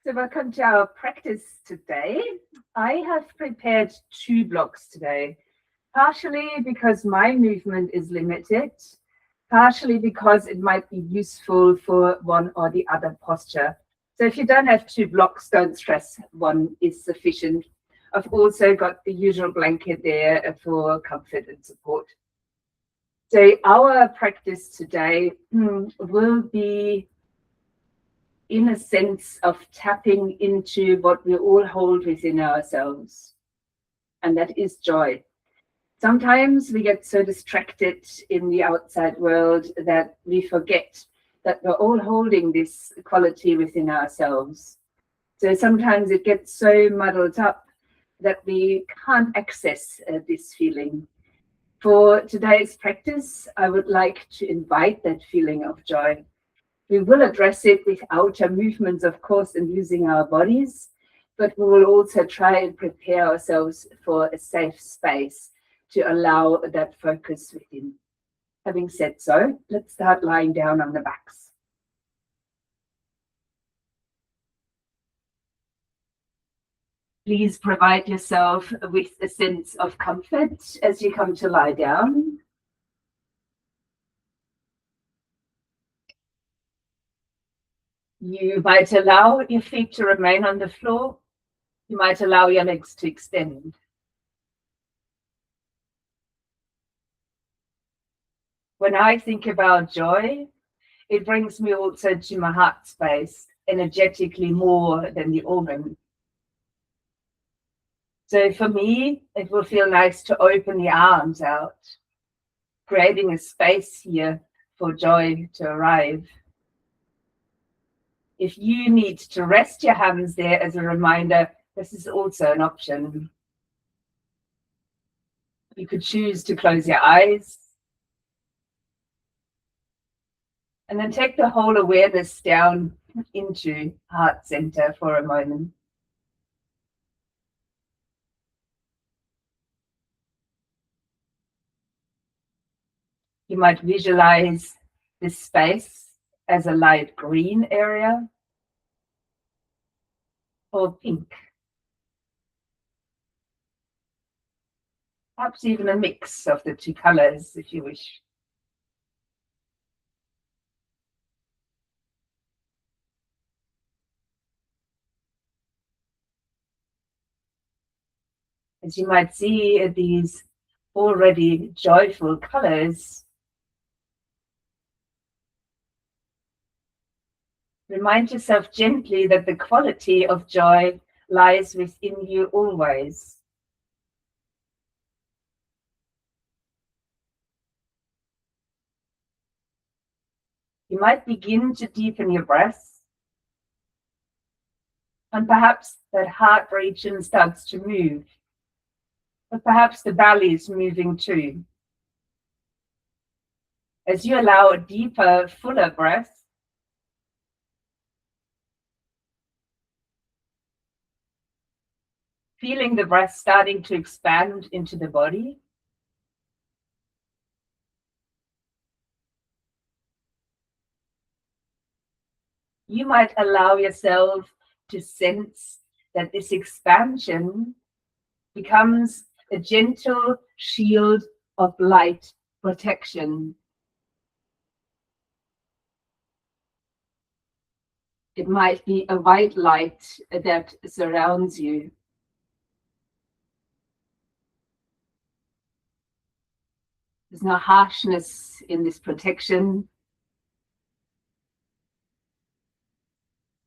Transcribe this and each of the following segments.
So welcome to our practice today. I have prepared 2 blocks today, partially because my movement is limited, partially because it might be useful for one or the other posture. So if you don't have 2 blocks, don't stress, one is sufficient. I've also got the usual blanket there for comfort and support. So our practice today will be in a sense of tapping into what we all hold within ourselves, and that is joy. Sometimes we get so distracted in the outside world that we forget that we're all holding this quality within ourselves. So sometimes it gets so muddled up that we can't access this feeling. For today's practice, I would like to invite that feeling of joy. We will address it with outer movements, of course, and using our bodies, but we will also try and prepare ourselves for a safe space to allow that focus within. Having said so, let's start lying down on the backs. Please provide yourself with a sense of comfort as you come to lie down. You might allow your feet to remain on the floor. You might allow your legs to extend. When I think about joy, it brings me also to my heart space, energetically more than the organ. So for me, it will feel nice to open the arms out, creating a space here for joy to arrive. If you need to rest your hands there as a reminder, this is also an option. You could choose to close your eyes and then take the whole awareness down into heart center for a moment. You might visualize this space as a light green area or pink. Perhaps even a mix of the 2 colors if you wish. As you might see these already joyful colors, remind yourself gently that the quality of joy lies within you always. You might begin to deepen your breath, and perhaps that heart region starts to move, but perhaps the belly is moving too. As you allow a deeper, fuller breath, feeling the breath starting to expand into the body. You might allow yourself to sense that this expansion becomes a gentle shield of light protection. It might be a white light that surrounds you. There's no harshness in this protection,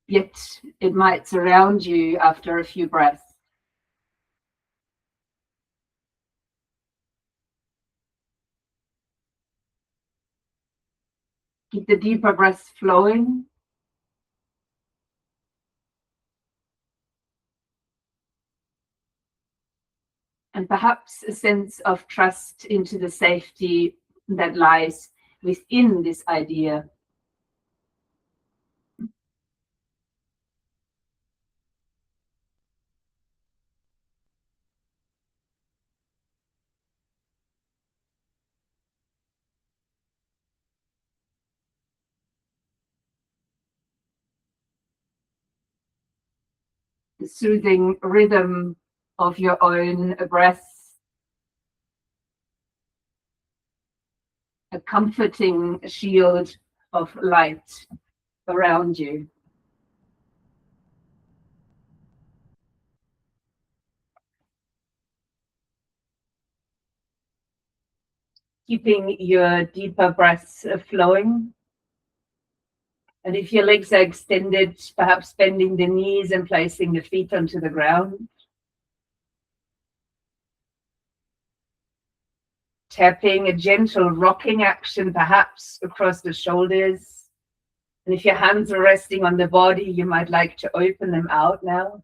yet it might surround you after a few breaths. Keep the deeper breaths flowing. And perhaps a sense of trust into the safety that lies within this idea. the soothing rhythm of your own breath, a comforting shield of light around you. Keeping your deeper breaths flowing. And if your legs are extended, perhaps bending the knees and placing the feet onto the ground. Tapping, a gentle rocking action, perhaps across the shoulders. And if your hands are resting on the body, you might like to open them out now.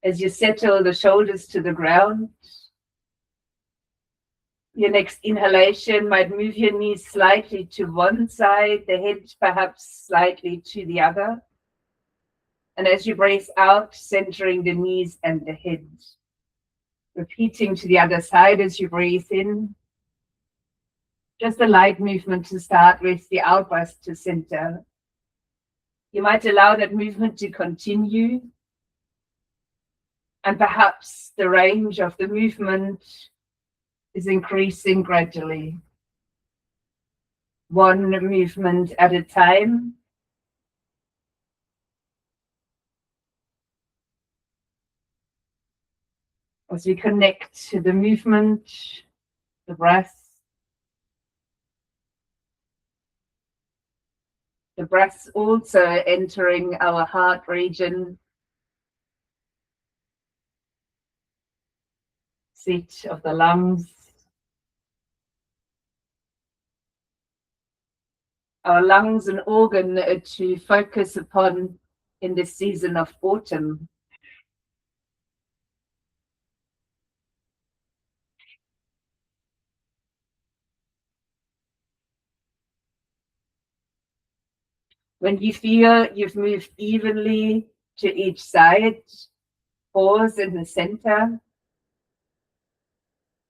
As you settle the shoulders to the ground, your next inhalation might move your knees slightly to one side, the head perhaps slightly to the other. And as you breathe out, centering the knees and the head. Repeating to the other side as you breathe in. Just a light movement to start with, the out breath to center. You might allow that movement to continue. And perhaps the range of the movement is increasing gradually. One movement at a time. As we connect to the movement, the breath. The breath also entering our heart region. Seat of the lungs. Our lungs, an organ to focus upon in this season of autumn. When you feel you've moved evenly to each side, pause in the center.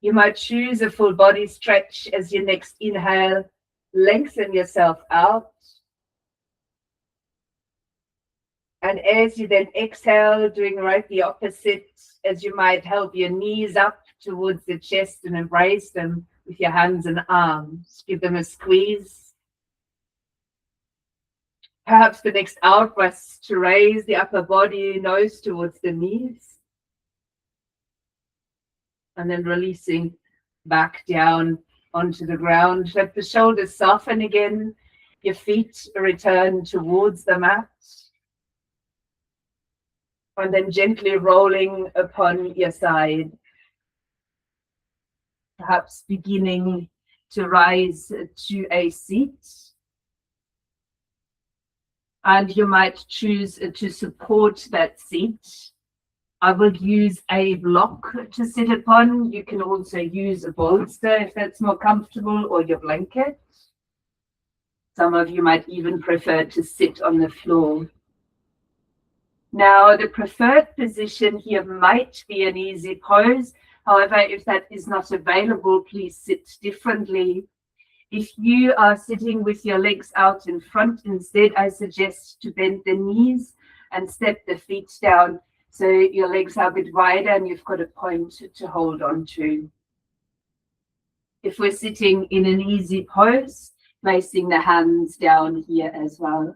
You might choose a full body stretch as your next inhale. Lengthen yourself out. And as you then exhale, doing right the opposite, as you might help your knees up towards the chest and embrace them with your hands and arms. Give them a squeeze. Perhaps the next out breath to raise the upper body, nose towards the knees. And then releasing back down onto the ground. Let the shoulders soften again. Your feet return towards the mat. And then gently rolling upon your side. Perhaps beginning to rise to a seat. And you might choose to support that seat. I will use a block to sit upon. You can also use a bolster if that's more comfortable, or your blanket. Some of you might even prefer to sit on the floor. Now, the preferred position here might be an easy pose. However, if that is not available, please sit differently. If you are sitting with your legs out in front, instead, I suggest to bend the knees and step the feet down so your legs are a bit wider and you've got a point to hold on to. If we're sitting in an easy pose, placing the hands down here as well.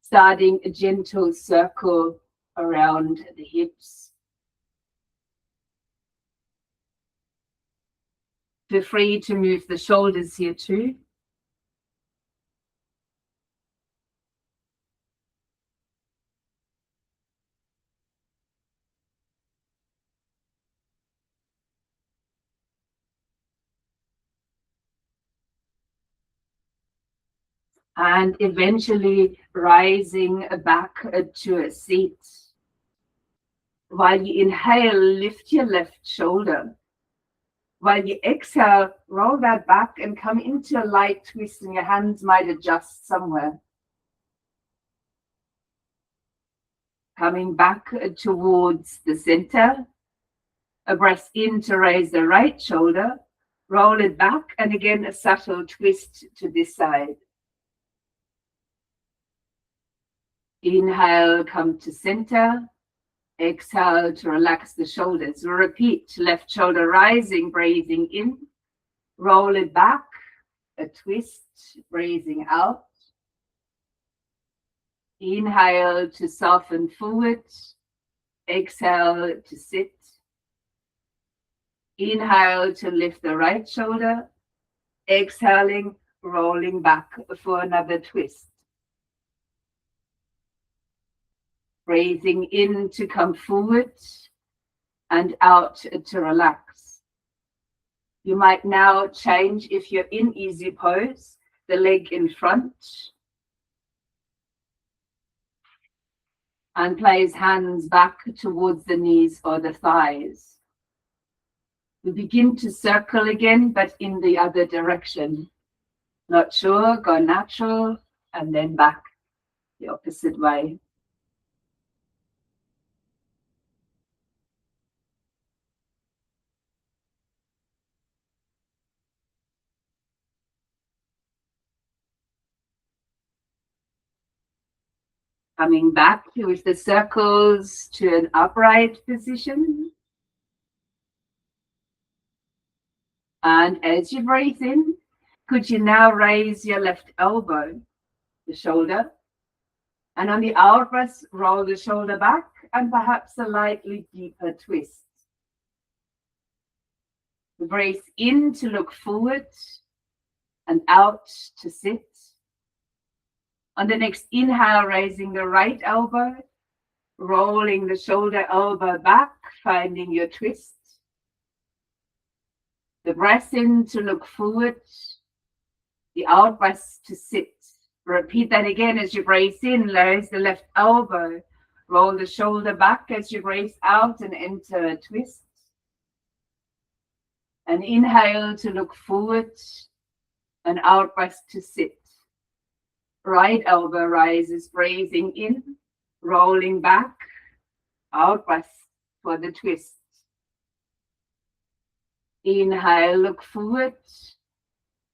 Starting a gentle circle around the hips. Feel free to move the shoulders here too. And eventually rising back to a seat. While you inhale, lift your left shoulder. While you exhale, roll that back and come into a light twist, and your hands might adjust somewhere. Coming back towards the center. A breath in to raise the right shoulder. Roll it back, and again a subtle twist to this side. Inhale, come to center. Exhale to relax the shoulders. Repeat, left shoulder rising, breathing in. Roll it back, a twist, breathing out. Inhale to soften forward. Exhale to sit. Inhale to lift the right shoulder. Exhaling, rolling back for another twist. Breathing in to come forward and out to relax. You might now change, if you're in easy pose, the leg in front. And place hands back towards the knees or the thighs. We begin to circle again, but in the other direction. Not sure, go natural, and then back the opposite way. Coming back with the circles to an upright position. And as you breathe in, could you now raise your left elbow, the shoulder, and on the out breath, roll the shoulder back and perhaps a lightly deeper twist. Breathe in to look forward and out to sit. On the next inhale, raising the right elbow, rolling the shoulder elbow back, finding your twist. The breath in to look forward, the out breath to sit. Repeat that again as you breathe in, raise the left elbow, roll the shoulder back as you breathe out and enter a twist. An inhale to look forward, an out breath to sit. Right elbow rises, breathing in, rolling back, out breath for the twist. Inhale, look forward.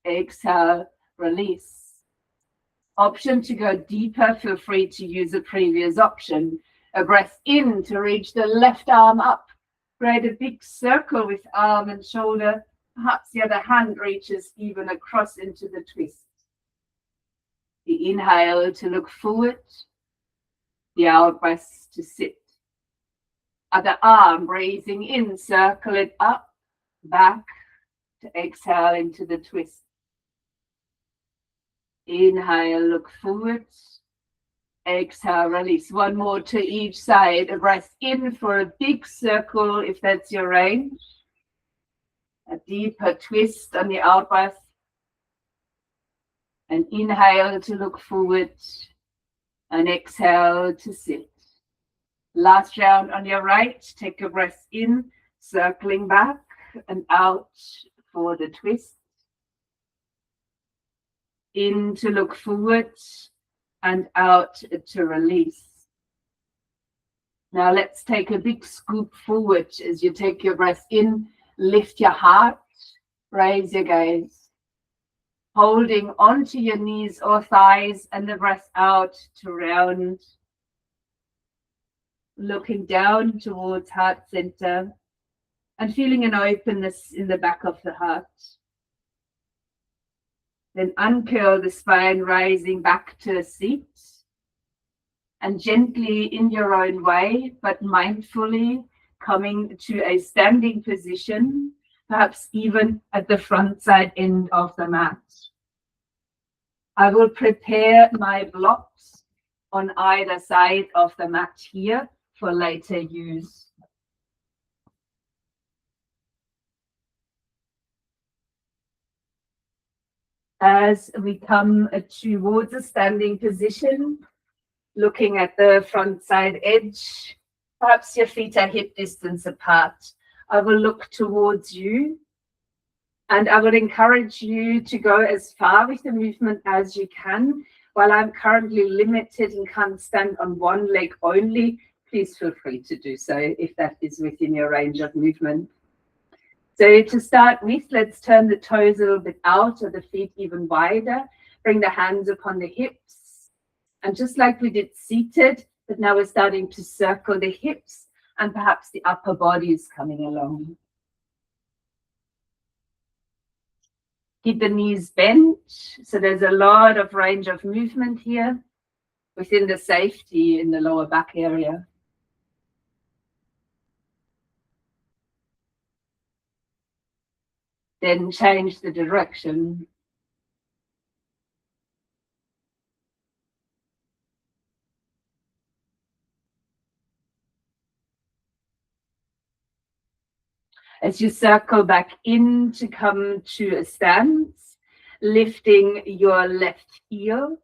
Exhale, release. Option to go deeper, feel free to use a previous option. A breath in to reach the left arm up. Create a big circle with arm and shoulder. Perhaps the other hand reaches even across into the twist. The inhale to look forward, the out breath to sit. Other arm, breathing in, circle it up, back to exhale into the twist. Inhale, look forward, exhale, release. One more to each side. A breath in for a big circle if that's your range. A deeper twist on the out breath. And inhale to look forward and exhale to sit. Last round on your right, take a breath in, circling back and out for the twist. In to look forward and out to release. Now let's take a big scoop forward as you take your breath in, lift your heart, raise your gaze. Holding onto your knees or thighs and the breath out to round. Looking down towards heart center and feeling an openness in the back of the heart. Then uncurl the spine, rising back to a seat. And gently in your own way, but mindfully coming to a standing position, perhaps even at the front side end of the mat. I will prepare my blocks on either side of the mat here for later use. As we come towards a standing position, looking at the front side edge, perhaps your feet are hip distance apart. I will look towards you. And I would encourage you to go as far with the movement as you can. While I'm currently limited and can't stand on one leg only, please feel free to do so if that is within your range of movement. So to start with, let's turn the toes a little bit out or the feet even wider. Bring the hands upon the hips. And just like we did seated, but now we're starting to circle the hips and perhaps the upper body is coming along. Keep the knees bent, so there's a lot of range of movement here within the safety in the lower back area. Then change the direction. As you circle back in to come to a stance, lifting your left heel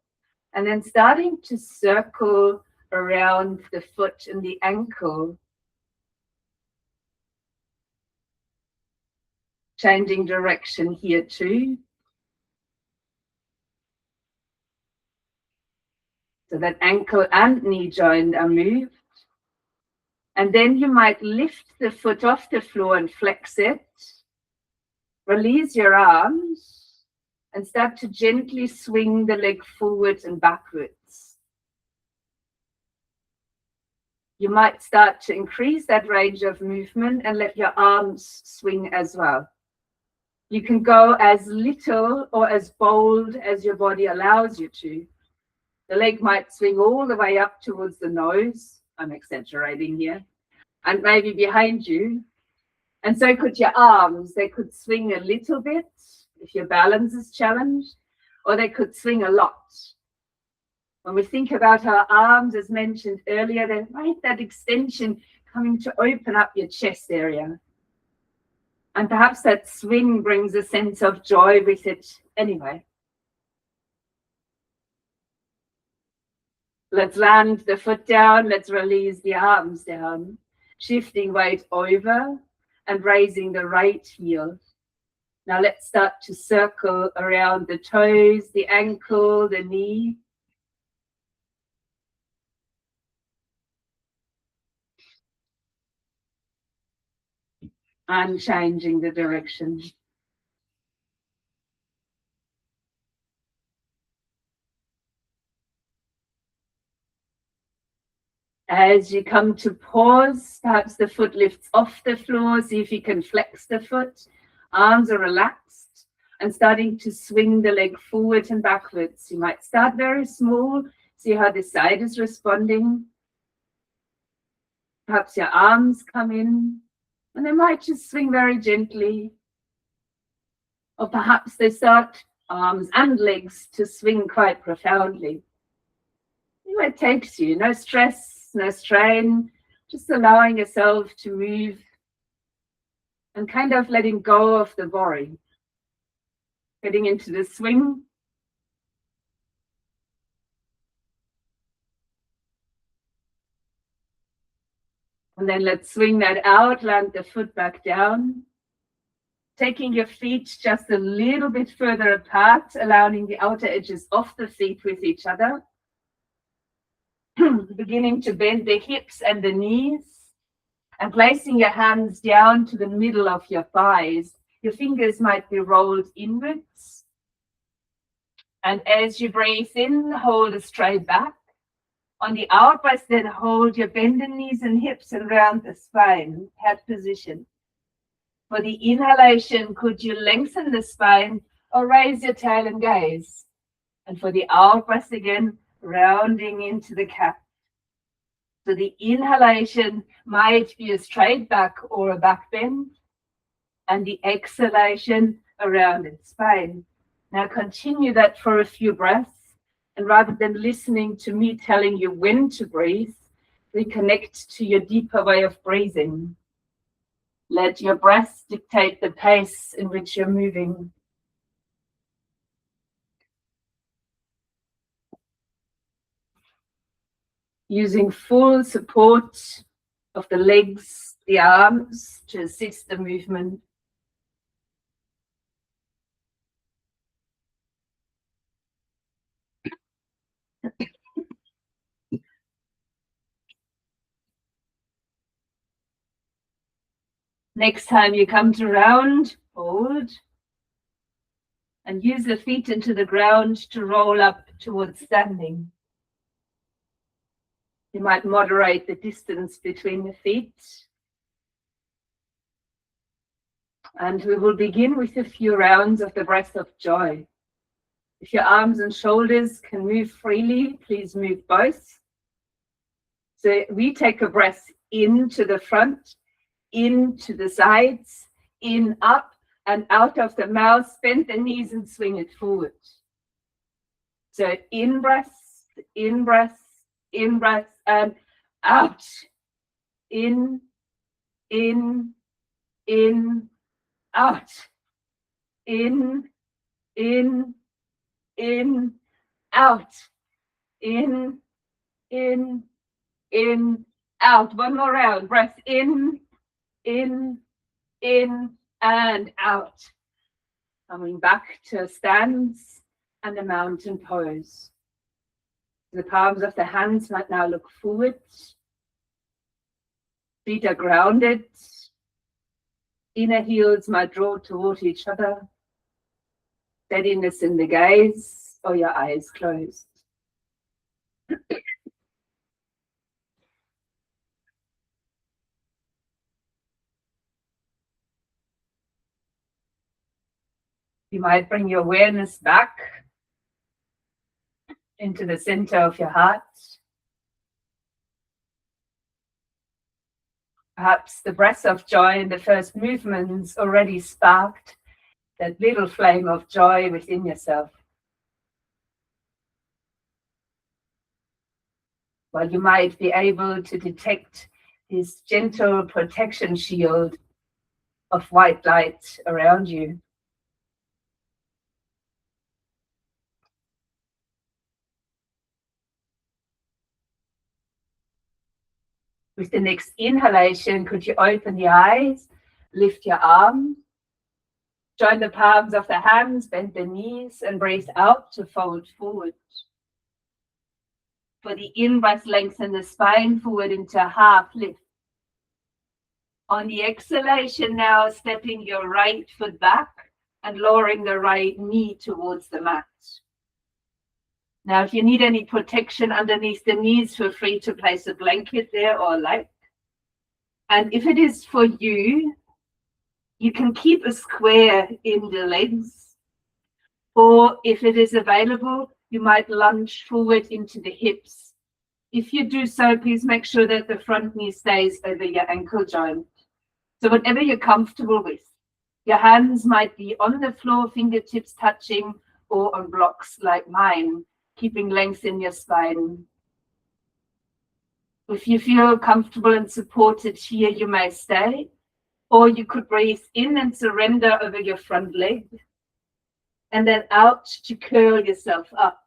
and then starting to circle around the foot and the ankle. Changing direction here too. So that ankle and knee joint are moved. And then you might lift the foot off the floor and flex it. Release your arms and start to gently swing the leg forward and backwards. You might start to increase that range of movement and let your arms swing as well. You can go as little or as bold as your body allows you to. The leg might swing all the way up towards the nose. I'm exaggerating here. And maybe behind you. And so could your arms. They could swing a little bit if your balance is challenged, or they could swing a lot. When we think about our arms, as mentioned earlier, they like that extension coming to open up your chest area. And perhaps that swing brings a sense of joy with it anyway. Let's land the foot down. Let's release the arms down. Shifting weight over and raising the right heel. Now let's start to circle around the toes, the ankle, the knee. And changing the direction. As you come to pause, perhaps the foot lifts off the floor. See if you can flex the foot. Arms are relaxed and starting to swing the leg forward and backwards. You might start very small. See how the side is responding. Perhaps your arms come in and they might just swing very gently. Or perhaps they start, arms and legs, to swing quite profoundly. See where it takes you. No stress, no strain, just allowing yourself to move and kind of letting go of the worry. Getting into the swing. And then let's swing that out, land the foot back down. Taking your feet just a little bit further apart, allowing the outer edges of the feet with each other. Beginning to bend the hips and the knees. And placing your hands down to the middle of your thighs. Your fingers might be rolled inwards. And as you breathe in, hold a straight back. On the out breath, then hold your bended knees and hips around the spine, head position. For the inhalation, could you lengthen the spine or raise your tail and gaze? And for the out breath again, rounding into the cap. So the inhalation might be a straight back or a back bend, and the exhalation around the spine. Now continue that for a few breaths. And rather than listening to me telling you when to breathe, reconnect to your deeper way of breathing. Let your breath dictate the pace in which you're moving. Using full support of the legs, the arms to assist the movement. Next time you come to round, hold. And use the feet into the ground to roll up towards standing. You might moderate the distance between the feet. And we will begin with a few rounds of the breath of joy. If your arms and shoulders can move freely, please move both. So we take a breath into the front, into the sides, in, up, and out of the mouth. Bend the knees and swing it forward. So in breath, in breath, in breath, and out. In, out. In, out. In, out. One more round. Breath in, and out. Coming back to stance and a mountain pose. The palms of the hands might now look forward. Feet are grounded. Inner heels might draw toward each other. Steadiness in the gaze or your eyes closed. You might bring your awareness back into the center of your heart. Perhaps the breath of joy in the first movements already sparked that little flame of joy within yourself. While you might be able to detect this gentle protection shield of white light around you. With the next inhalation, could you open the eyes, lift your arms, join the palms of the hands, bend the knees, and breathe out to fold forward. For the in-breath, lengthen the spine forward into a half lift. On the exhalation now, stepping your right foot back and lowering the right knee towards the mat. Now, if you need any protection underneath the knees, feel free to place a blanket there or a light. And if it is for you, you can keep a square in the legs. Or if it is available, you might lunge forward into the hips. If you do so, please make sure that the front knee stays over your ankle joint. So whatever you're comfortable with. Your hands might be on the floor, fingertips touching, or on blocks like mine, keeping length in your spine. If you feel comfortable and supported here, you may stay, or you could breathe in and surrender over your front leg, and then out to curl yourself up.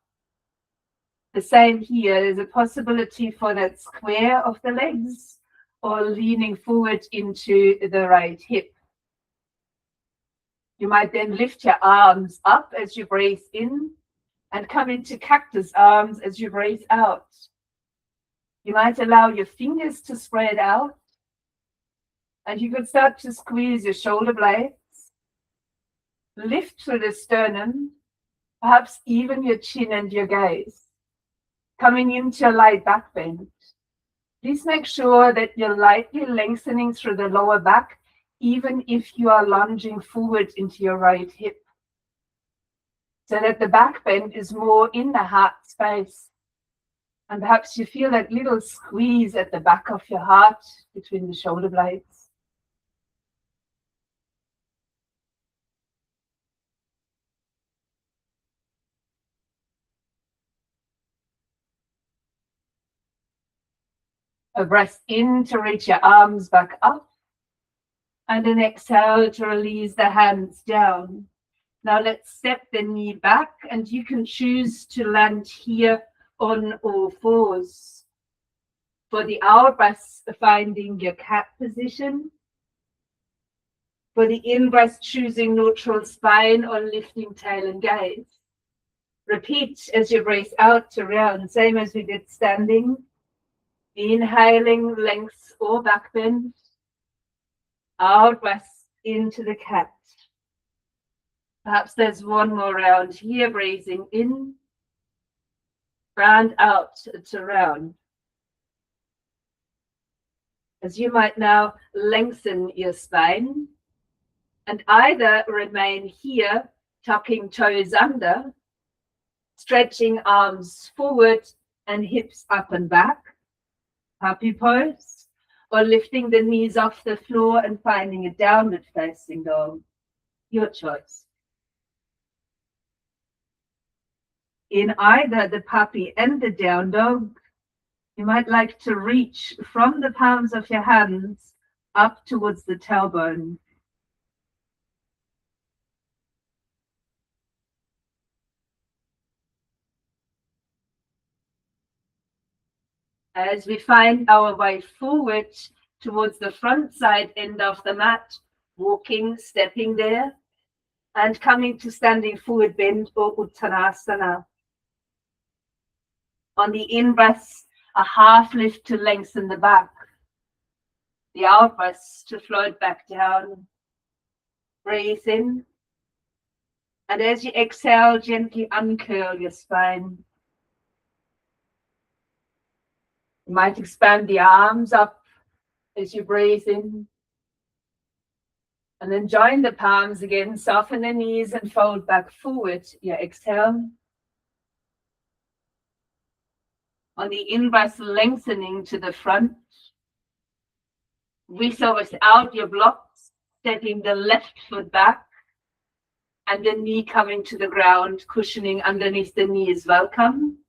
The same here, there's a possibility for that square of the legs, or leaning forward into the right hip. You might then lift your arms up as you breathe in, and come into cactus arms as you breathe out. You might allow your fingers to spread out, and you could start to squeeze your shoulder blades, lift through the sternum, perhaps even your chin and your gaze, coming into a light back bend. Please make sure that you're lightly lengthening through the lower back, even if you are lunging forward into your right hip, so that the back bend is more in the heart space. And perhaps you feel that little squeeze at the back of your heart between the shoulder blades. A breath in to reach your arms back up, and an exhale to release the hands down. Now let's step the knee back, and you can choose to land here on all fours. For the out breath, finding your cat position. For the in breath, choosing neutral spine or lifting tail and gaze. Repeat as you breathe out to round, same as we did standing. Inhaling length or back bend. Out breath into the cat. Perhaps there's one more round here, breathing in, round out to round. as you might now lengthen your spine and either remain here, tucking toes under, stretching arms forward and hips up and back, happy pose, or lifting the knees off the floor and finding a downward facing dog, your choice. In either the puppy and the down dog, you might like to reach from the palms of your hands up towards the tailbone. As we find our way forward towards the front side end of the mat, walking, stepping there, and coming to standing forward bend or Uttanasana. On the in-breath, a half lift to lengthen the back. The out-breath to float back down. Breathe in. And as you exhale, gently uncurl your spine. You might expand the arms up as you breathe in. And then join the palms again, soften the knees and fold back forward. You exhale. On the in-breath, lengthening to the front. Whistle without your blocks, stepping the left foot back. And the knee coming to the ground, cushioning underneath the knee is welcome.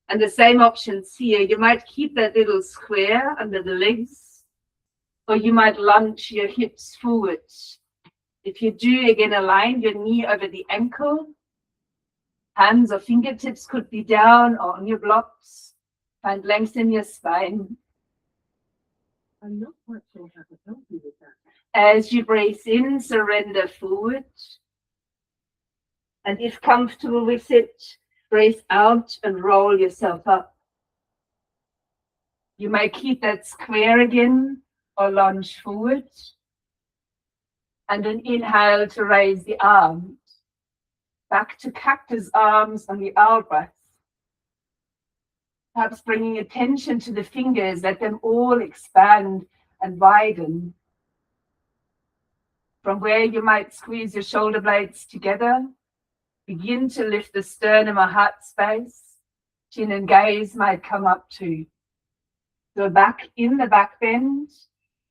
And the same options here. You might keep that little square under the legs, or you might lunge your hips forward. If you do, again, align your knee over the ankle. Hands or fingertips could be down or on your blocks. Find length in your spine. I'm not quite sure how to help you with that. As you breathe in, surrender forward. And if comfortable with it, breathe out and roll yourself up. You may keep that square again or lunge forward. And an inhale to raise the arms. Back to cactus arms on the out breath. Perhaps bringing attention to the fingers, let them all expand and widen. From where you might squeeze your shoulder blades together, begin to lift the sternum or heart space. Chin and gaze might come up too. Go back in the back bend,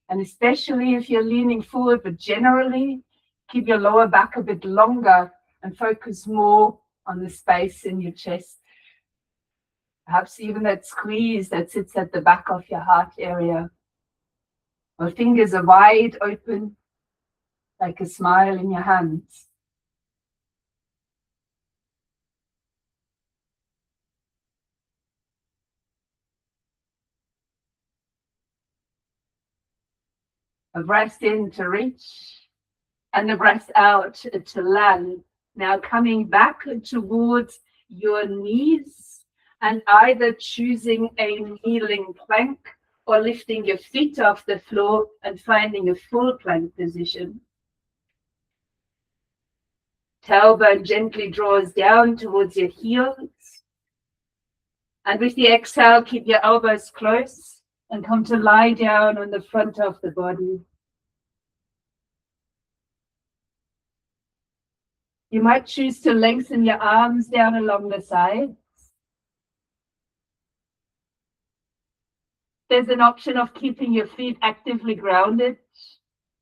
and especially if you're leaning forward, but generally keep your lower back a bit longer and focus more on the space in your chest. Perhaps even that squeeze that sits at the back of your heart area. Our fingers are wide open, like a smile in your hands. A breath in to reach, and a breath out to land. Now coming back towards your knees, and either choosing a kneeling plank or lifting your feet off the floor and finding a full plank position. Tailbone gently draws down towards your heels. And with the exhale, keep your elbows close and come to lie down on the front of the body. You might choose to lengthen your arms down along the sides. There's an option of keeping your feet actively grounded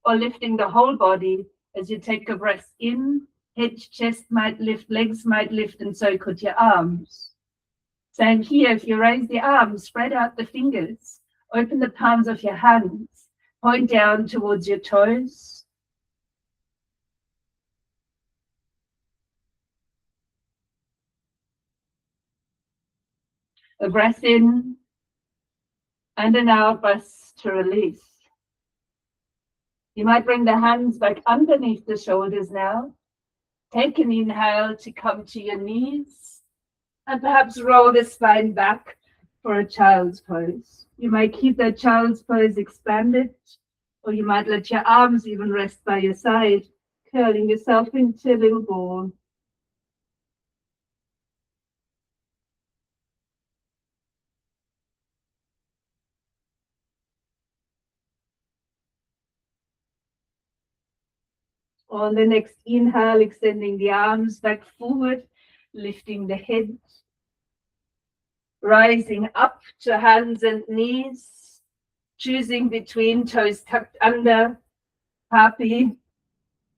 or lifting the whole body as you take a breath in. Head, chest might lift, legs might lift, and so could your arms. Same here, if you raise the arms, spread out the fingers, open the palms of your hands, point down towards your toes. A breath in and an out breath to release. You might bring the hands back underneath the shoulders now. Take an inhale to come to your knees and perhaps roll the spine back for a child's pose. You might keep that child's pose expanded, or you might let your arms even rest by your side, curling yourself into a little ball. On the next inhale, extending the arms back forward, lifting the head, rising up to hands and knees, choosing between toes tucked under, happy,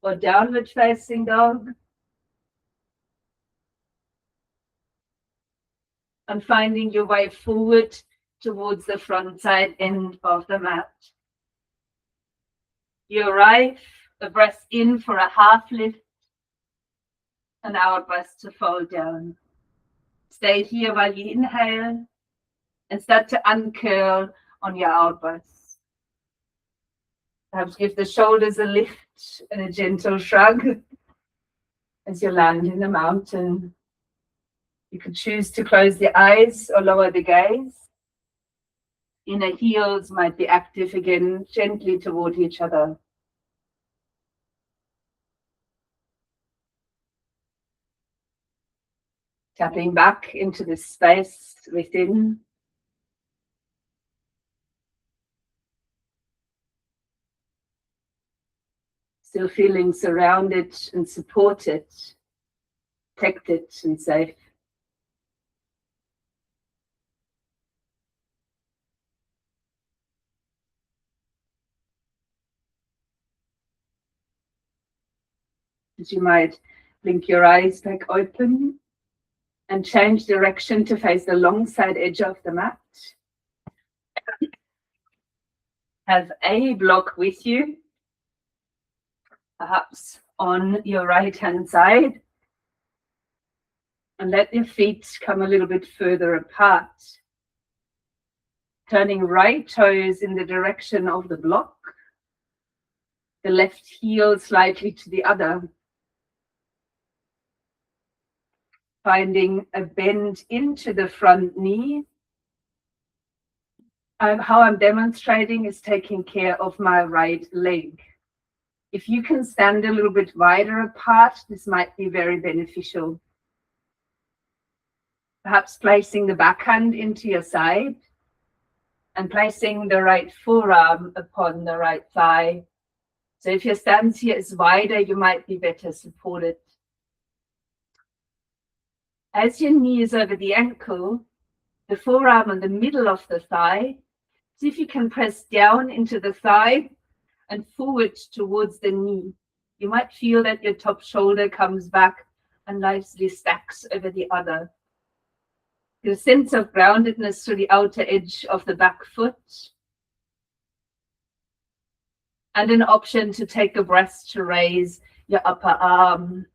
or downward facing dog. And finding your way forward towards the front side end of the mat. You arrive, a breath in for a half lift, and out breath to fold down. Stay here while you inhale and start to uncurl on your out breath. Perhaps give the shoulders a lift and a gentle shrug as you land in the mountain. You could choose to close the eyes or lower the gaze. Inner heels might be active again, gently toward each other. Tapping back into the space within. Still feeling surrounded and supported, protected and safe. As you might blink your eyes back open and change direction to face the long side edge of the mat. Have a block with you, perhaps on your right hand side, and let your feet come a little bit further apart. Turning right toes in the direction of the block, the left heel slightly to the other. Finding a bend into the front knee. How I'm demonstrating is taking care of my right leg. If you can stand a little bit wider apart, this might be very beneficial. Perhaps placing the backhand into your side and placing the right forearm upon the right thigh. So if your stance here is wider, you might be better supported. As your knee is over the ankle, the forearm in the middle of the thigh, see if you can press down into the thigh and forward towards the knee. You might feel that your top shoulder comes back and nicely stacks over the other. Your sense of groundedness to the outer edge of the back foot. And an option to take a breath to raise your upper arm.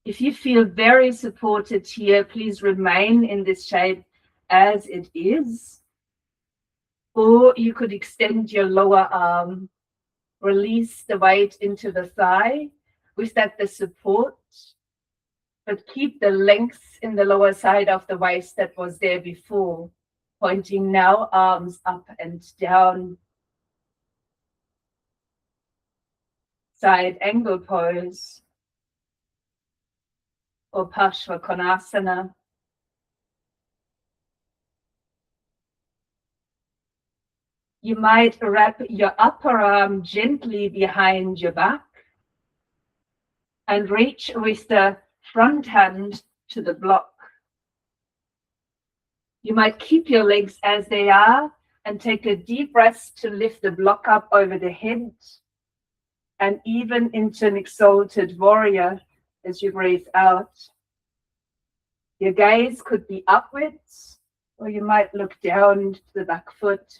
If you feel very supported here, please remain in this shape as it is. Or you could extend your lower arm, release the weight into the thigh, with that the support, but keep the length in the lower side of the waist that was there before, pointing now arms up and down. Side angle pose, or Parshvakonasana. You might wrap your upper arm gently behind your back and reach with the front hand to the block. You might keep your legs as they are and take a deep breath to lift the block up over the head and even into an exalted warrior as you breathe out. Your gaze could be upwards, or you might look down to the back foot.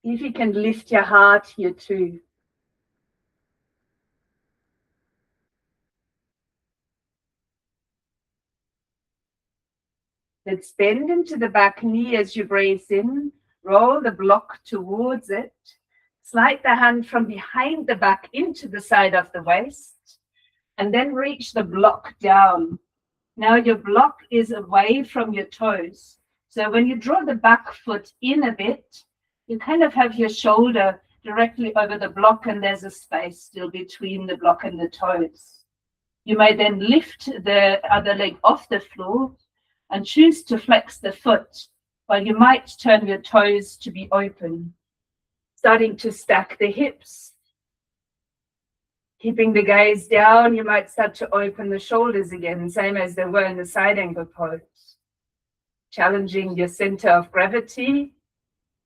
If you can lift your heart here too. Let's bend into the back knee as you breathe in. Roll the block towards it. Slide the hand from behind the back into the side of the waist. And then reach the block down. Now your block is away from your toes. So when you draw the back foot in a bit, you kind of have your shoulder directly over the block and there's a space still between the block and the toes. You may then lift the other leg off the floor and choose to flex the foot While you might turn your toes to be open, starting to stack the hips. Keeping the gaze down, you might start to open the shoulders again, same as they were in the side angle pose. Challenging your center of gravity.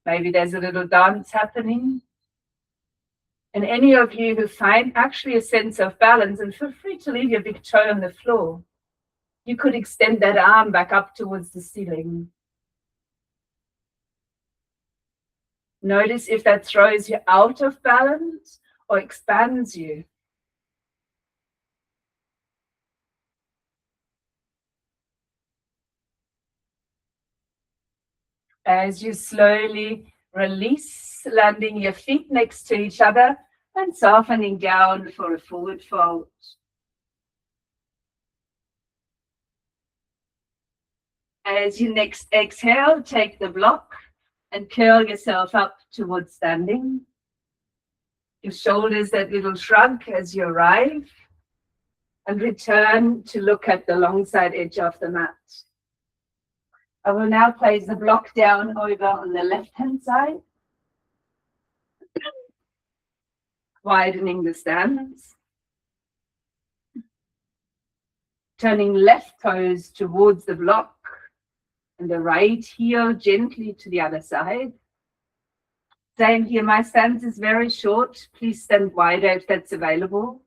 Maybe there's a little dance happening. And any of you who find actually a sense of balance, and feel free to leave your big toe on the floor, you could extend that arm back up towards the ceiling. Notice if that throws you out of balance or expands you. As you slowly release, landing your feet next to each other and softening down for a forward fold. As you next exhale, take the block and curl yourself up towards standing. Your shoulders that little shrug as you arrive, and return to look at the long side edge of the mat. I will now place the block down over on the left-hand side, widening the stance. Turning left toes towards the block and the right heel gently to the other side. Same here, my stance is very short. Please stand wider if that's available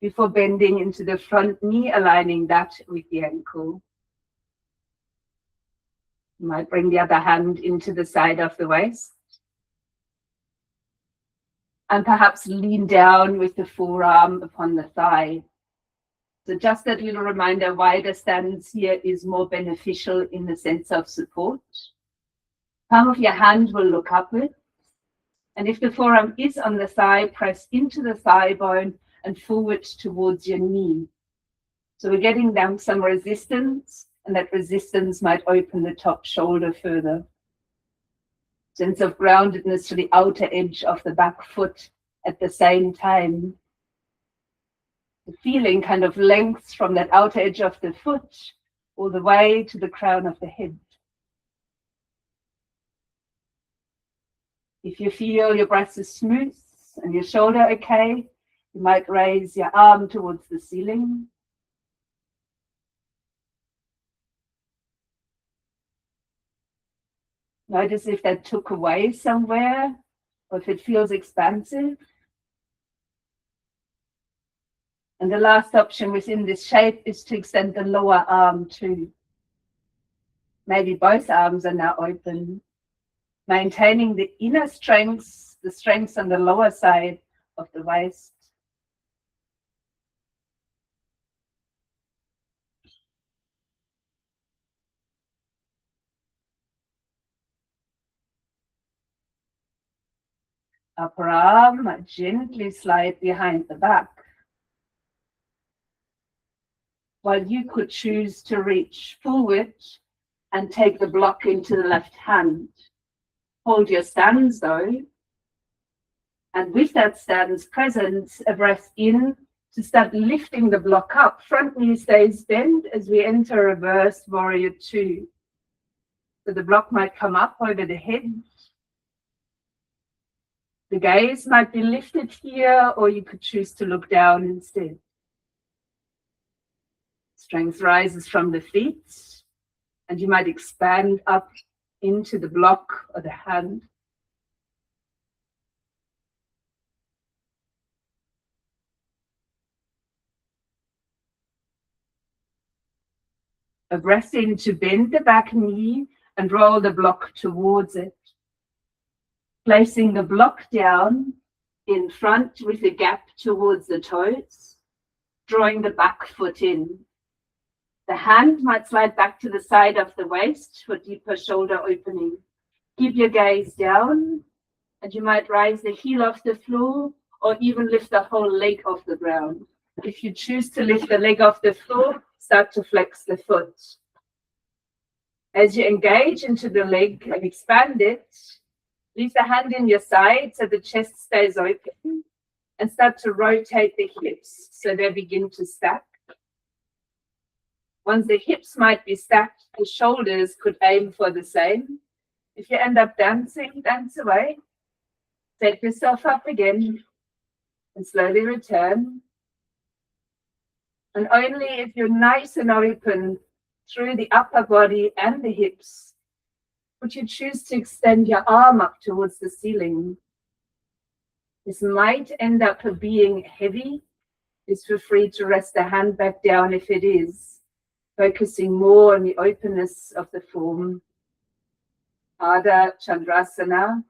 before bending into the front knee, aligning that with the ankle. You might bring the other hand into the side of the waist. And perhaps lean down with the forearm upon the thigh. So just that little reminder, wider stance here is more beneficial in the sense of support. Palm of your hand will look upward. And if the forearm is on the thigh, press into the thigh bone and forward towards your knee. So we're getting down some resistance, and that resistance might open the top shoulder further. Sense of groundedness to the outer edge of the back foot at the same time. The feeling kind of length from that outer edge of the foot all the way to the crown of the head. If you feel your breath is smooth and your shoulder okay, you might raise your arm towards the ceiling. Notice if that took away somewhere or if it feels expansive. And the last option within this shape is to extend the lower arm too. Maybe both arms are now open, maintaining the inner strengths, the strengths on the lower side of the waist. Upper arm might gently slide behind the back. While you could choose to reach forward and take the block into the left hand. Hold your stance though. And with that stance present, a breath in to start lifting the block up. Front knee stays bent as we enter reverse warrior two. So the block might come up over the head. The gaze might be lifted here, or you could choose to look down instead. Strength rises from the feet, and you might expand up into the block or the hand. A breath in to bend the back knee and roll the block towards it. Placing the block down in front with a gap towards the toes, drawing the back foot in. The hand might slide back to the side of the waist for deeper shoulder opening. Keep your gaze down, and you might rise the heel off the floor or even lift the whole leg off the ground. If you choose to lift the leg off the floor, start to flex the foot. As you engage into the leg and expand it, leave the hand in your side so the chest stays open, and start to rotate the hips so they begin to stack. Once the hips might be stacked, the shoulders could aim for the same. If you end up dancing, dance away. Set yourself up again and slowly return. And only if you're nice and open through the upper body and the hips would you choose to extend your arm up towards the ceiling. This might end up being heavy. Just feel free to rest the hand back down if it is, focusing more on the openness of the form. Ardha Chandrasana,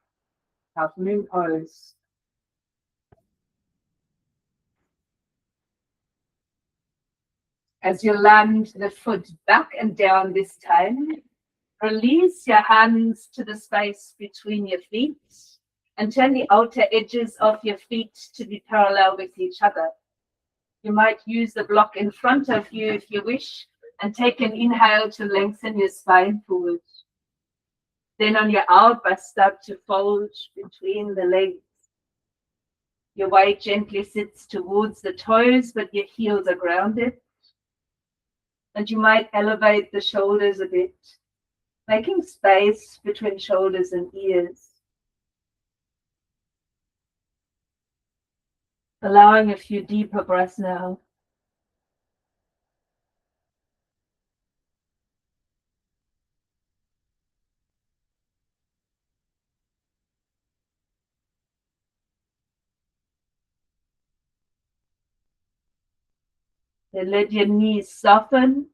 half moon pose. As you land the foot back and down this time, release your hands to the space between your feet and turn the outer edges of your feet to be parallel with each other. You might use the block in front of you if you wish, and take an inhale to lengthen your spine forward. Then on your out breath, start to fold between the legs. Your weight gently sits towards the toes, but your heels are grounded. And you might elevate the shoulders a bit, making space between shoulders and ears. Allowing a few deeper breaths now. Then let your knees soften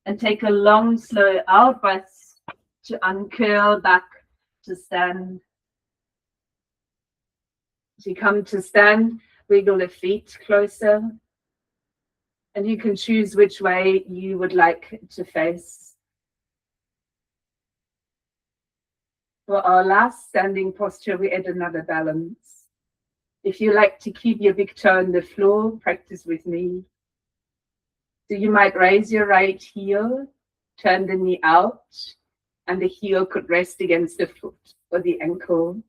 and take a long, slow out breath to uncurl back to stand. As you come to stand, wiggle the feet closer, and you can choose which way you would like to face. For our last standing posture, we add another balance. If you like to keep your big toe on the floor, practice with me. So you might raise your right heel, turn the knee out, and the heel could rest against the foot or the ankle.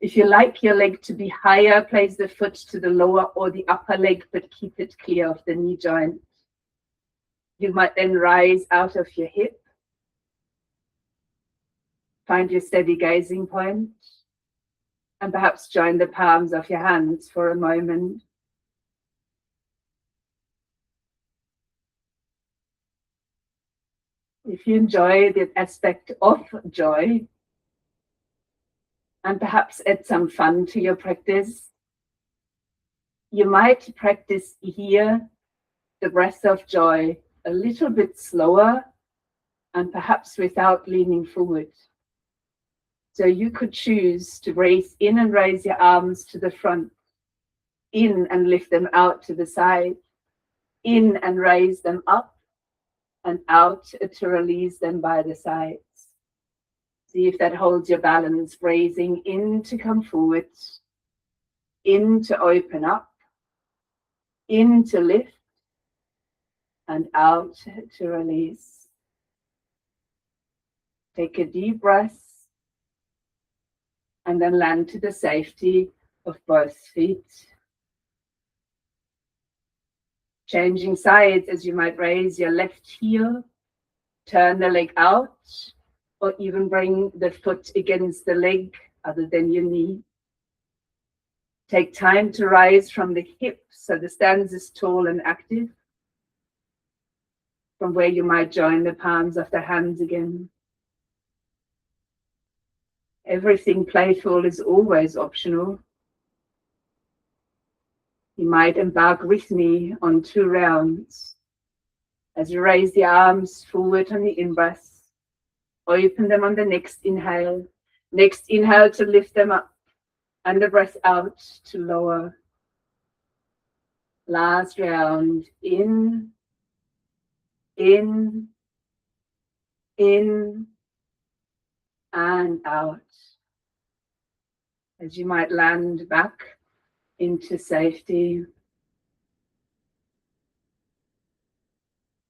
If you like your leg to be higher, place the foot to the lower or the upper leg, but keep it clear of the knee joint. You might then rise out of your hip. Find your steady gazing point, and perhaps join the palms of your hands for a moment. If you enjoy the aspect of joy, and perhaps add some fun to your practice, you might practice here the breath of joy a little bit slower and perhaps without leaning forward. So you could choose to breathe in and raise your arms to the front, in and lift them out to the side, in and raise them up, and out to release them by the sides. See if that holds your balance, breathing in to come forward, in to open up, in to lift, and out to release. Take a deep breath, and then land to the safety of both feet. Changing sides as you might raise your left heel, turn the leg out, or even bring the foot against the leg other than your knee. Take time to rise from the hip so the stance is tall and active, from where you might join the palms of the hands again. Everything playful is always optional. You might embark with me on 2 rounds. As you raise the arms forward on the in-breath, open them on the next inhale. Next inhale to lift them up, and the breath out to lower. Last round, in, in, in, and out. As you might land back into safety.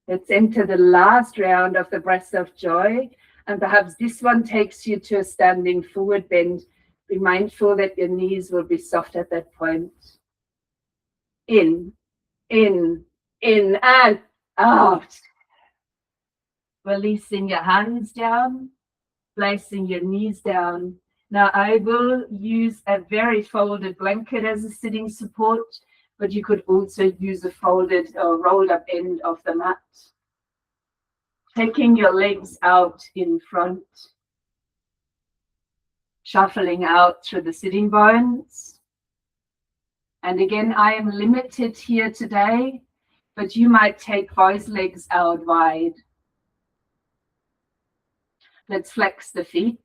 Let's enter the last round of the breath of joy, and perhaps this one takes you to a standing forward bend. Be mindful that your knees will be soft at that point. In, and out. Releasing your hands down, placing your knees down. Now I will use a very folded blanket as a sitting support, but you could also use a folded or rolled up end of the mat. Taking your legs out in front, shuffling out through the sitting bones. And again, I am limited here today, but you might take both legs out wide. Let's flex the feet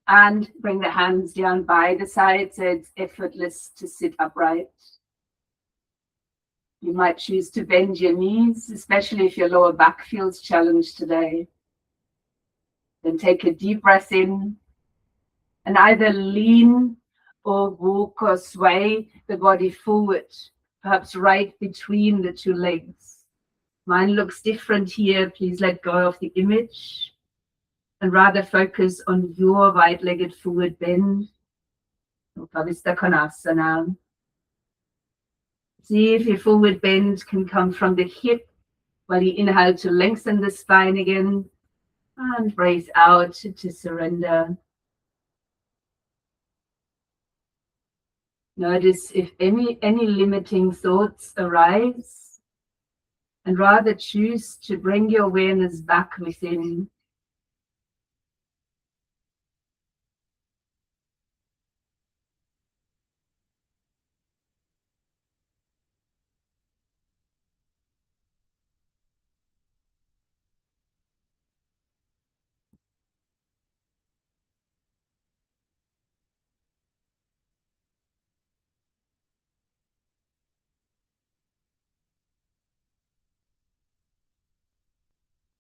and bring the hands down by the side so it's effortless to sit upright. You might choose to bend your knees, especially if your lower back feels challenged today. Then take a deep breath in and either lean or walk or sway the body forward, perhaps right between the two legs. Mine looks different here. Please let go of the image and rather focus on your right-legged forward bend. Upavista Konasana. See if your forward bend can come from the hip while you inhale to lengthen the spine again and breathe out to surrender. Notice if any limiting thoughts arise and rather choose to bring your awareness back within.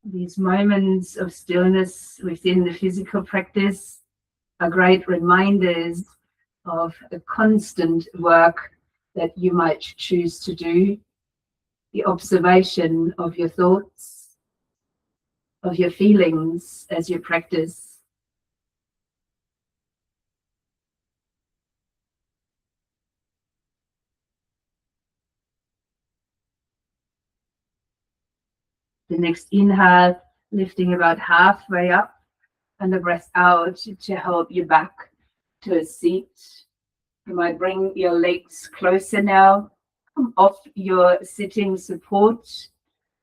These moments of stillness within the physical practice are great reminders of the constant work that you might choose to do, the observation of your thoughts, of your feelings as you practice. The next inhale, lifting about halfway up, and the breath out to help you back to a seat. You might bring your legs closer now, come off your sitting support,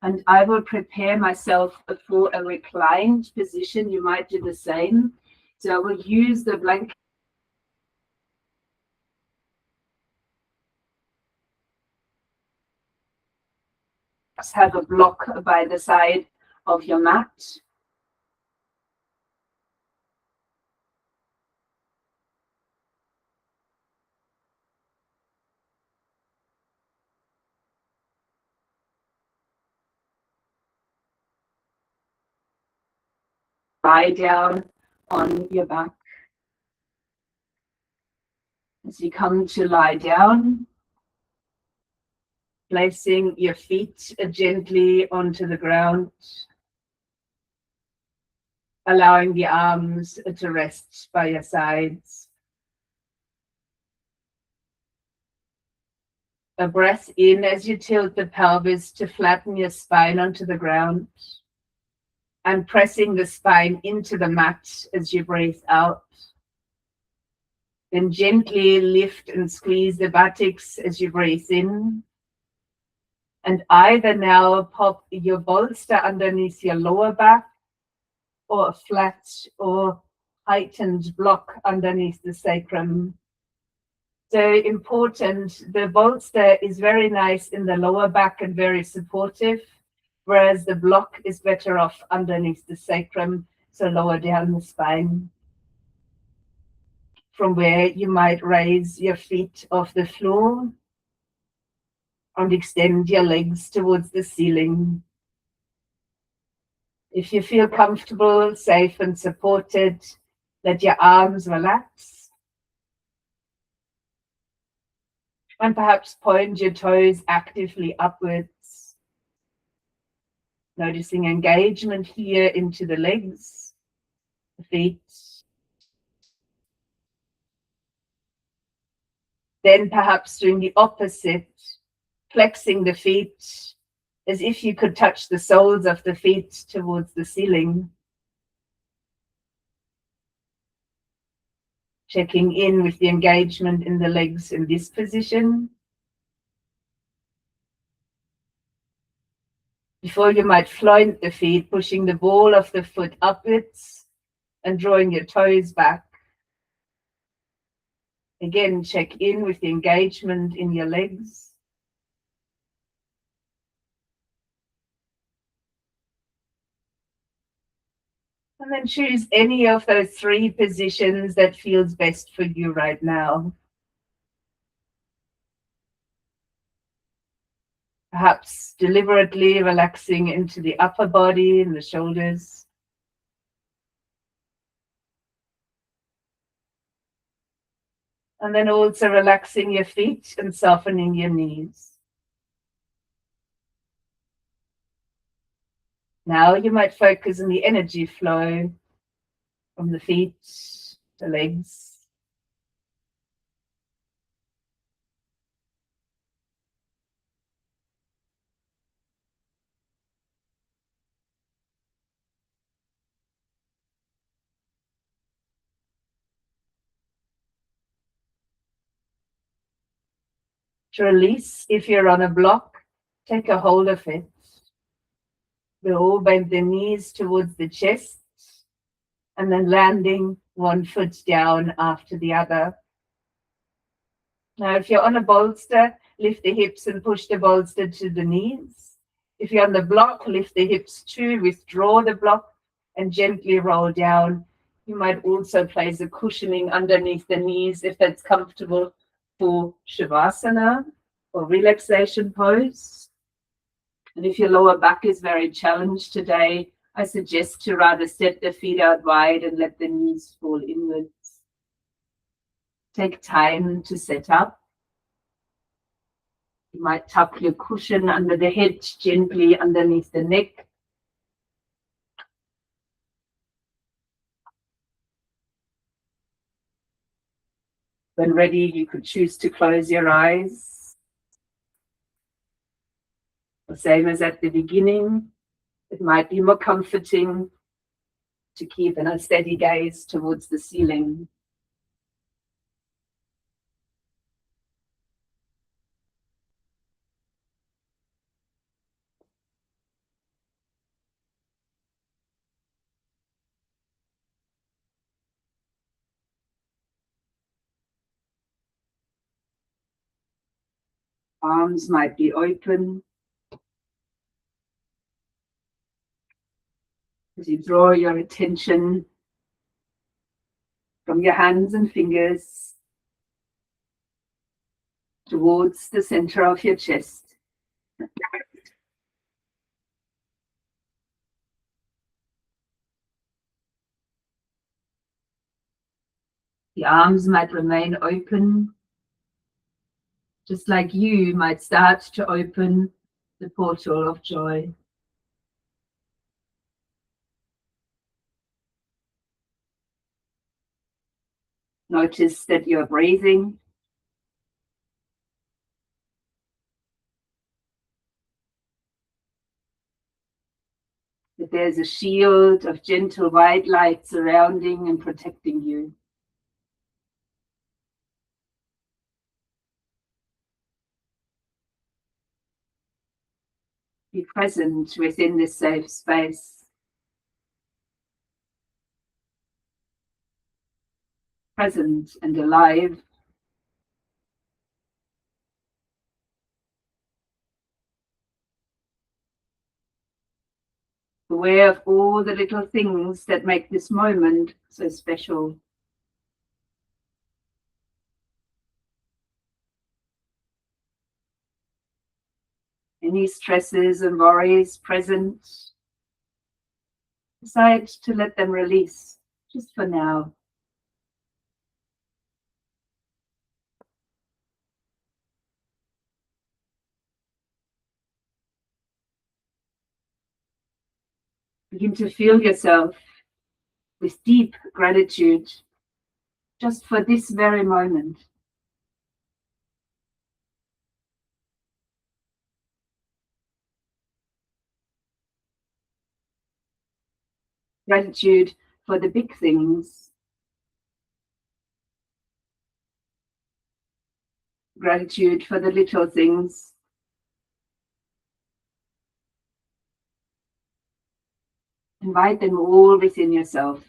and I will prepare myself for a reclined position. You might do the same. So I will use the blanket. Have a block by the side of your mat. Lie down on your back. As you come to lie down, placing your feet gently onto the ground, allowing the arms to rest by your sides. A breath in as you tilt the pelvis to flatten your spine onto the ground, and pressing the spine into the mat as you breathe out. Then gently lift and squeeze the buttocks as you breathe in. And either now pop your bolster underneath your lower back, or a flat or heightened block underneath the sacrum. So important, the bolster is very nice in the lower back and very supportive, whereas the block is better off underneath the sacrum, so lower down the spine. From where you might raise your feet off the floor and extend your legs towards the ceiling. If you feel comfortable, safe and supported, let your arms relax. And perhaps point your toes actively upwards. Noticing engagement here into the legs, the feet. Then perhaps doing the opposite, flexing the feet as if you could touch the soles of the feet towards the ceiling. Checking in with the engagement in the legs in this position. Before you might float the feet, pushing the ball of the foot upwards and drawing your toes back. Again, check in with the engagement in your legs. And then choose any of those three positions that feels best for you right now. Perhaps deliberately relaxing into the upper body and the shoulders. And then also relaxing your feet and softening your knees. Now you might focus on the energy flow from the feet, the legs. To release, if you're on a block, take a hold of it. We'll bend the knees towards the chest and then landing one foot down after the other. Now, if you're on a bolster, lift the hips and push the bolster to the knees. If you're on the block, lift the hips too, withdraw the block and gently roll down. You might also place a cushioning underneath the knees if that's comfortable for Shavasana or relaxation pose. And if your lower back is very challenged today, I suggest to rather step the feet out wide and let the knees fall inwards. Take time to set up. You might tuck your cushion under the head, gently underneath the neck. When ready, you could choose to close your eyes. The same as at the beginning, it might be more comforting to keep a steady gaze towards the ceiling. Arms might be open. As you draw your attention from your hands and fingers towards the center of your chest. The arms might remain open, just like you might start to open the portal of joy. Notice that you're breathing. That there's a shield of gentle white light surrounding and protecting you. Be present within this safe space. Present and alive. Aware of all the little things that make this moment so special. Any stresses and worries present, decide to let them release, just for now. Begin to feel yourself with deep gratitude, just for this very moment. Gratitude for the big things, Gratitude for the little things. Invite them all within yourself.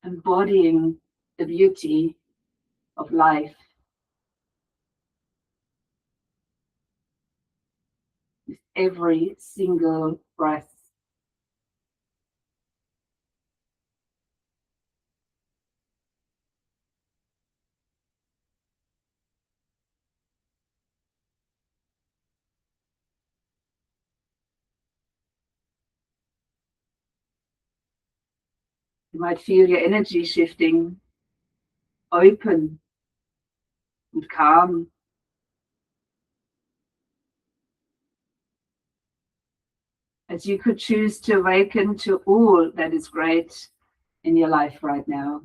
Embodying the beauty of life with every single breath. You might feel your energy shifting, open and calm. As you could choose to awaken to all that is great in your life right now.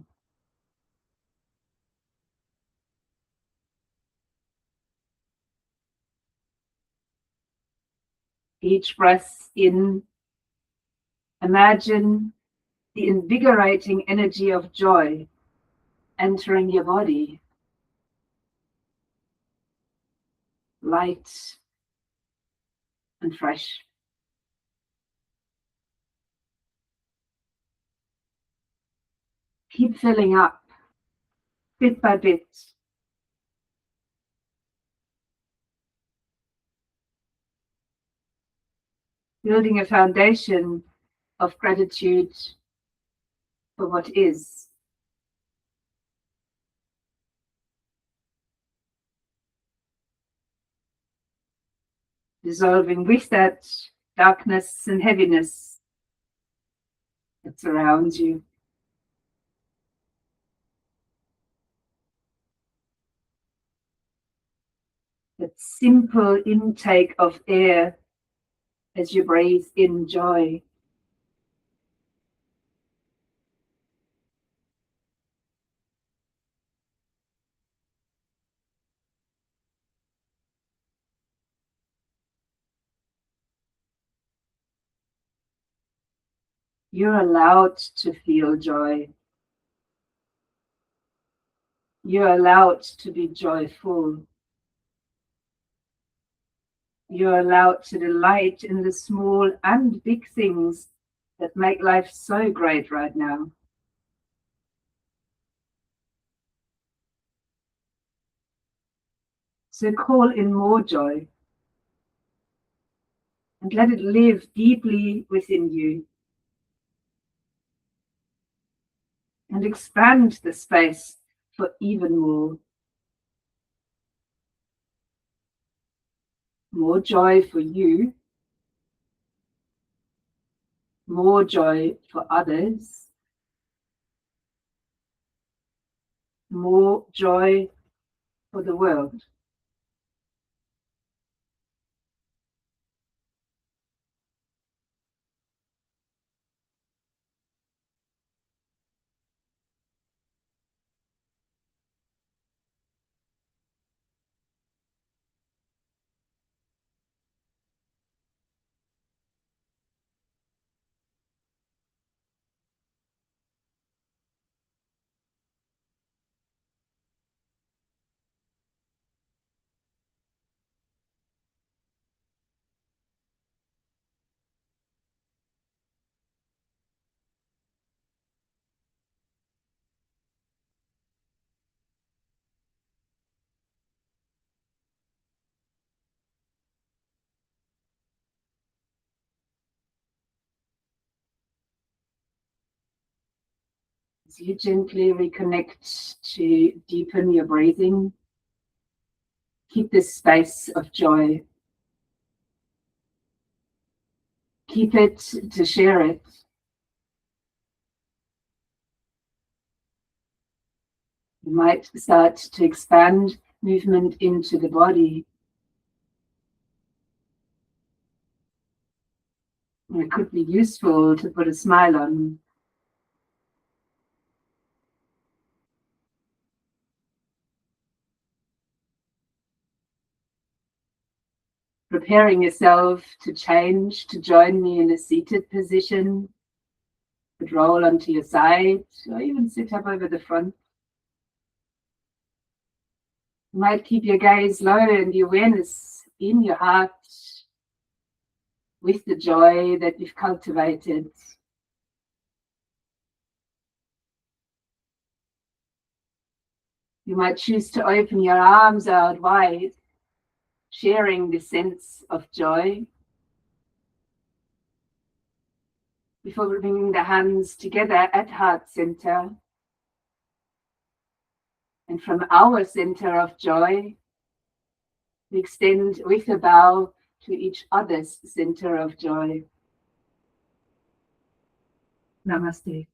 Each breath in, imagine the invigorating energy of joy entering your body. Light and fresh. Keep filling up, bit by bit. Building a foundation of gratitude for what is. Dissolving with that darkness and heaviness that surrounds you. That simple intake of air as you breathe in joy. You're allowed to feel joy. You're allowed to be joyful. You're allowed to delight in the small and big things that make life so great right now. So call in more joy and let it live deeply within you. And expand the space for even more. More joy for you. More joy for others. More joy for the world. As you gently reconnect to deepen your breathing, keep this space of joy. Keep it to share it. You might start to expand movement into the body. It could be useful to put a smile on. Preparing yourself to change, to join me in a seated position. Could roll onto your side or even sit up over the front. You might keep your gaze low and the awareness in your heart with the joy that you've cultivated. You might choose to open your arms out wide, sharing the sense of joy. Before bringing the hands together at heart center. And from our center of joy, we extend with a bow to each other's center of joy. Namaste.